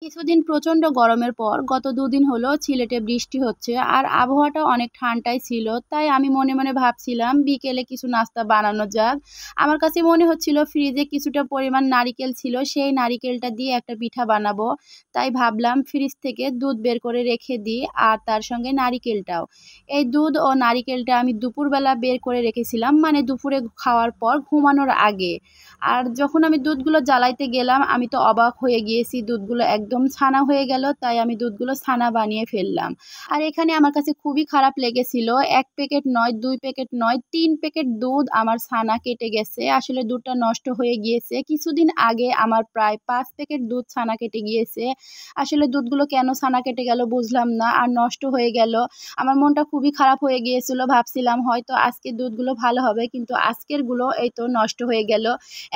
কিছুদিন প্রচণ্ড গরমের পর গত দুদিন হলো সিলেটে বৃষ্টি হচ্ছে আর আবহাওয়াটা অনেক ঠান্ডাই ছিল। তাই আমি মনে মনে ভাবছিলাম বিকেলে কিছু নাস্তা বানানো যাক। আমার কাছে মনে হচ্ছিল ফ্রিজে কিছুটা পরিমাণ নারিকেল ছিল, সেই নারিকেলটা দিয়ে একটা পিঠা বানাবো। তাই ভাবলাম ফ্রিজ থেকে দুধ বের করে রেখে দিই আর তার সঙ্গে নারিকেলটাও। এই দুধ ও নারিকেলটা আমি দুপুরবেলা বের করে রেখেছিলাম, মানে দুপুরে খাওয়ার পর ঘুমানোর আগে। আর যখন আমি দুধগুলো জ্বালাইতে গেলাম আমি তো অবাক হয়ে গিয়েছি, দুধগুলো একদম ছানা হয়ে গেল। তাই আমি দুধগুলো ছানা বানিয়ে ফেললাম। আর এখানে আমার কাছে খুবই খারাপ লেগেছিল, 1 প্যাকেট নয়, 2 প্যাকেট নয়, 3 প্যাকেট দুধ আমার ছানা কেটে গেছে। আসলে দুধটা নষ্ট হয়ে গিয়েছে। কিছুদিন আগে আমার প্রায় 5 প্যাকেট দুধ ছানা কেটে গিয়েছে। আসলে দুধগুলো কেন ছানা কেটে গেল বুঝলাম না, আর নষ্ট হয়ে গেল। আমার মনটা খুবই খারাপ হয়ে গিয়েছিল, ভাবছিলাম হয়তো আজকের দুধগুলো ভালো হবে, কিন্তু আজকের গুলো এই তো নষ্ট হয়ে গেল।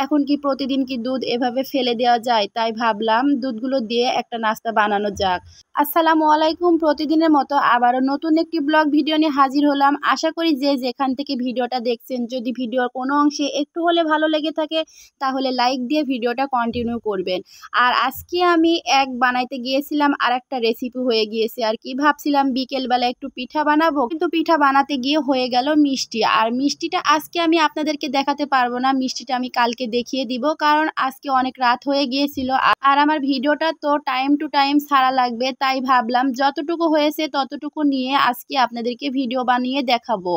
এখন কি প্রতিদিন কি দুধ এভাবে ফেলে দেওয়া যায়? তাই ভাবলাম দুধগুলো দিয়ে একটা নাস্তা বানানো যাক। আসসালামু আলাইকুম। প্রতিদিনের মতো আবারও নতুন একটি ব্লগ ভিডিও নিয়ে হাজির হলাম। আশা করি যে যেখান থেকে ভিডিওটা দেখছেন, যদি ভিডিওর কোনো অংশে একটু হলে ভালো লেগে থাকে তাহলে লাইক দিয়ে ভিডিওটা কন্টিনিউ করবেন। আর আজকে আমি এক বানাইতে গিয়েছিলাম আর একটা রেসিপি হয়ে গিয়েছে আর কি। ভাবছিলাম বিকেলবেলা একটু পিঠা বানাবো, কিন্তু পিঠা বানাতে গিয়ে হয়ে গেল মিষ্টি। আর মিষ্টিটা আজকে আমি আপনাদেরকে দেখাতে পারবো না, মিষ্টিটা আমি কালকে দেখিয়ে দিব, কারণ আজকে অনেক রাত হয়ে গিয়েছিল আর আমার ভিডিওটা তো টাইম টু টাইম ছাড়া লাগবে। তাই ভাবলাম যতটুকু হয়েছে ততটুকু নিয়ে আজকে আপনাদেরকে ভিডিও বানিয়ে দেখাবো।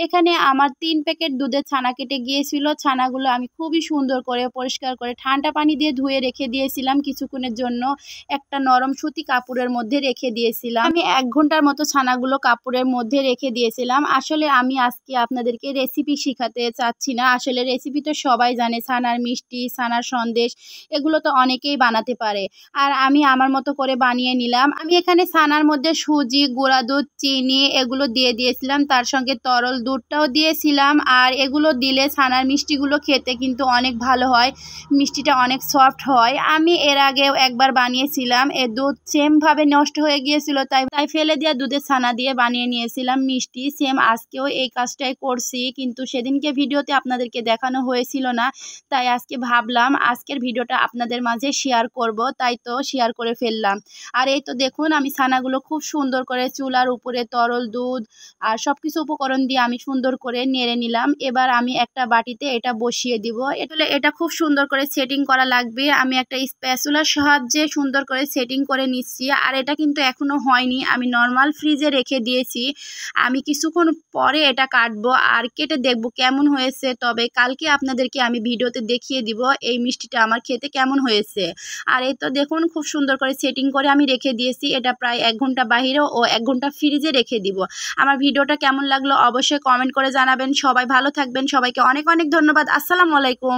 এখানে আমার 3 প্যাকেট দুধের ছানা কেটে গিয়েছিল। ছানাগুলো আমি খুবই সুন্দর করে পরিষ্কার করে ঠান্ডা পানি দিয়ে ধুয়ে রেখে দিয়েছিলাম কিছুক্ষণের জন্য। একটা নরম সুতি কাপড়ের মধ্যে রেখে দিয়েছিলাম। আমি 1 ঘন্টার মতো ছানাগুলো কাপড়ের মধ্যে রেখে দিয়েছিলাম। আসলে আমি আজকে আপনাদেরকে রেসিপি শিখাতে চাচ্ছি না, আসলে রেসিপি তো সবাই জানে, ছানার মিষ্টি, ছানার সন্দেশ এগুলো তো অনেকেই বানাতে পারে। আর আমি আমার মতো করে বানিয়ে নিলাম। আমি এখানে ছানার মধ্যে সুজি, গুঁড়া দুধ, চিনি এগুলো দিয়ে দিয়েছিলাম, তার সঙ্গে তরল দুধটাও দিয়েছিলাম। আর এগুলো দিলে ছানার মিষ্টিগুলো খেতে কিন্তু অনেক ভালো হয়, মিষ্টিটা অনেক সফট হয়। আমি এর আগেও একবার বানিয়েছিলাম, এর দুধ সেমভাবে নষ্ট হয়ে গিয়েছিল, তাই ফেলে দেওয়া দুধের ছানা দিয়ে বানিয়ে নিয়েছিলাম মিষ্টি। সেম আজকেও এই কাজটাই করছি, কিন্তু সেদিনকে ভিডিওতে আপনাদেরকে দেখানো হয়েছিল না। তাই আজকে ভাবলাম আজকের ভিডিওটা আপনাদের মাঝে শেয়ার করব, তাই তো শেয়ার করে ফেললাম। আর এই তো দেখুন আমি ছানাগুলো খুব সুন্দর করে চুলার উপরে তরল দুধ আর সব কিছু উপকরণ দিয়ে আমি সুন্দর করে নেড়ে নিলাম। এবার আমি একটা বাটিতে এটা বসিয়ে দিব। এটা খুব সুন্দর করে সেটিং করা লাগবে। আমি একটা স্প্যাচুলার সাহায্যে সুন্দর করে সেটিং করে নিচ্ছি। আর এটা কিন্তু এখনো হয়নি, আমি নর্মাল ফ্রিজে রেখে দিয়েছি। আমি কিছুক্ষণ পরে এটা কাটবো আর কেটে দেখব কেমন হয়েছে। তবে কালকে আপনাদেরকে আমি ভিডিওতে দেখিয়ে দিব এই মিষ্টিটা আমার খেতে কেমন হয়েছে। আর এই তো দেখুন খুব সুন্দর করে সেটিং করে আমি রেখে দিয়েছি। এটা প্রায় 1 ঘন্টা বাহিরে ও 1 ঘন্টা ফ্রিজে রেখে দিব। আমার ভিডিওটা কেমন লাগলো অবশ্যই কমেন্ট করে জানাবেন। সবাই ভালো থাকবেন, সবাইকে অনেক অনেক ধন্যবাদ। আসসালামু আলাইকুম।